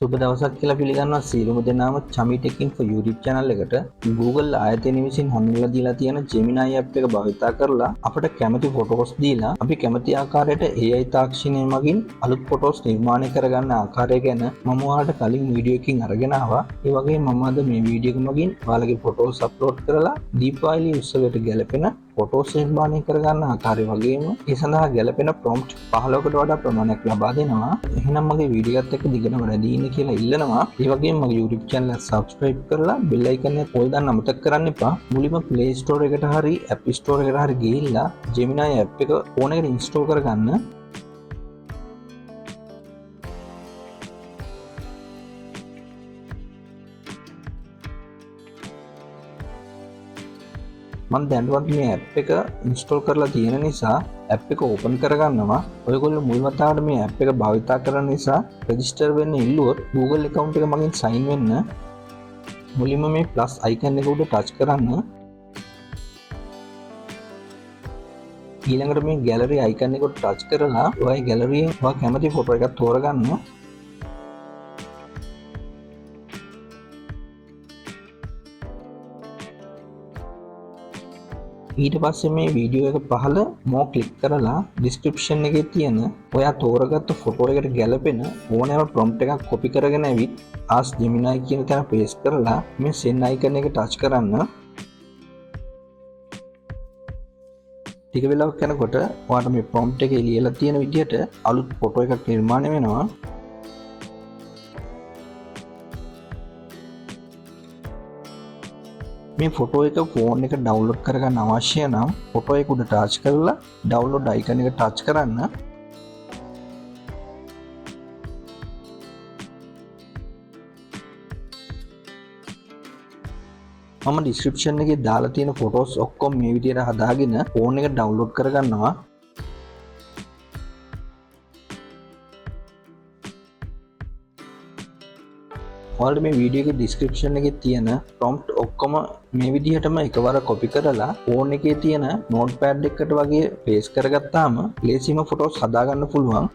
සුබ දවසක් කියලා පිළිගන්නවා සියලුම දෙනාම chami techInfo YouTube channel එකට. Google ආයතනය විසින් හඳුන්වලා දීලා තියෙන Gemini app එක භාවිතා කරලා අපිට කැමති ෆොටෝස් දීලා අපි කැමති ආකාරයට AI තාක්ෂණය මගින් අලුත් ෆොටෝස් නිර්මාණය කරගන්න ආකාරය ගැන මම ඔයාලට කලින් වීඩියෝ එකකින් අරගෙන ආවා. ඒ වගේම මම අද මේ වීඩියෝ එක මගින් ඔයාලගේ ෆොටෝස් අප්ලෝඩ් කරලා දීපාවලි උත්සවයට ගැලපෙන ෆොටෝස් නිර්මාණය කරගන්න ආකාරය වගේම ඒ සඳහා ගැලපෙන ප්‍රොම්ප්ට් 15කට වඩා ප්‍රමාණයක් ලබා දෙනවා. එහෙනම් මගේ වීඩියෝ එකත් එක්ක දිගටම රැඳී ඉන්න කියලා ඉල්ලනවා. ඒ වගේම මගේ YouTube channel එක subscribe කරලා bell icon එක පොල් දාන්න අමතක කරන්න එපා. මුලින්ම Play Store එකට හරි App Store එකට හරි ගිහිල්ලා Gemini app එක ෆෝන් එකට install කරගන්න. මම දැන්වත් මේ app එක install කරලා තියෙන නිසා app එක open කරගන්නවා. ඔයගොල්ලෝ මුල් වතාවට මේ app එක භාවිතා කරන නිසා register වෙන්න ඉල්ලුවොත් Google account එක මගින් sign වෙන්න මුලින්ම මේ plus icon එක උඩ touch කරන්න. ඊළඟට මේ gallery icon එක උඩ touch කරලා ඔයගේ gallery එකෙන් ඔයා කැමති ෆොටෝ එකක් තෝරගන්න. ඊට පස්සේ මේ වීඩියෝ එක පහළ more click කරලා description එකේ තියෙන ඔයා තෝරගත්ත ෆොටෝ එකට ගැලපෙන ඕනෑම prompt එකක් copy කරගෙන ඇවිත් ask Gemini කියන තැන paste කරලා මේ send icon එක touch කරන්න. ටික වෙලාවක් යනකොට ඔයාට මේ prompt එකේ ලියලා තියෙන විදිහට අලුත් ෆොටෝ එකක් නිර්මාණය වෙනවා. මේ ෆොටෝ එක ෆෝන් එක ඩවුන්ලෝඩ් කරගන්න අවශ්‍ය නම් ෆොටෝ එක උඩ ටච් කරලා ඩවුන්ලෝඩ් අයිකන් එක ටච් කරන්න. මම ඩිස්ක්‍රිප්ෂන් එකේ දාලා තියෙන ෆොටෝස් ඔක්කොම මේ විදිහට හදාගෙන ෆෝන් එක ඩවුන්ලෝඩ් කරගන්නවා. ඔයාලට මේ වීඩියෝ එකේ ඩිස්ක්‍රිප්ෂන් එකේ තියෙන ප්‍රොම්ප්ට් ඔක්කොම මේ විදිහටම එකවර කොපි කරලා ෆෝන් එකේ තියෙන නෝට්පෑඩ් එකකට වගේ පේස්ට් කරගත්තාම ලේසියෙන්ම ෆොටෝස් හදාගන්න පුළුවන්.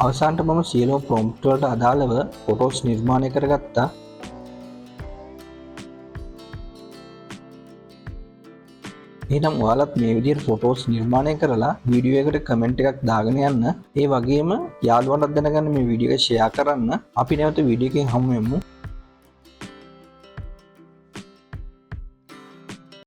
අවසානට මම සියලුම ප්‍රොම්ප්ට් වලට අදාළව ෆොටෝස් නිර්මාණය කරගත්තා. එහෙනම් ඔයාලත් මේ විදිහට ෆොටෝස් නිර්මාණය කරලා වීඩියෝ එකට කමෙන්ට් එකක් දාගෙන යන්න. ඒ වගේම යාළුවන්ට දැනගන්න මේ වීඩියෝ එක ෂෙයා කරන්න. අපි නැවත වීඩියෝ එකකින් හමු වෙමු.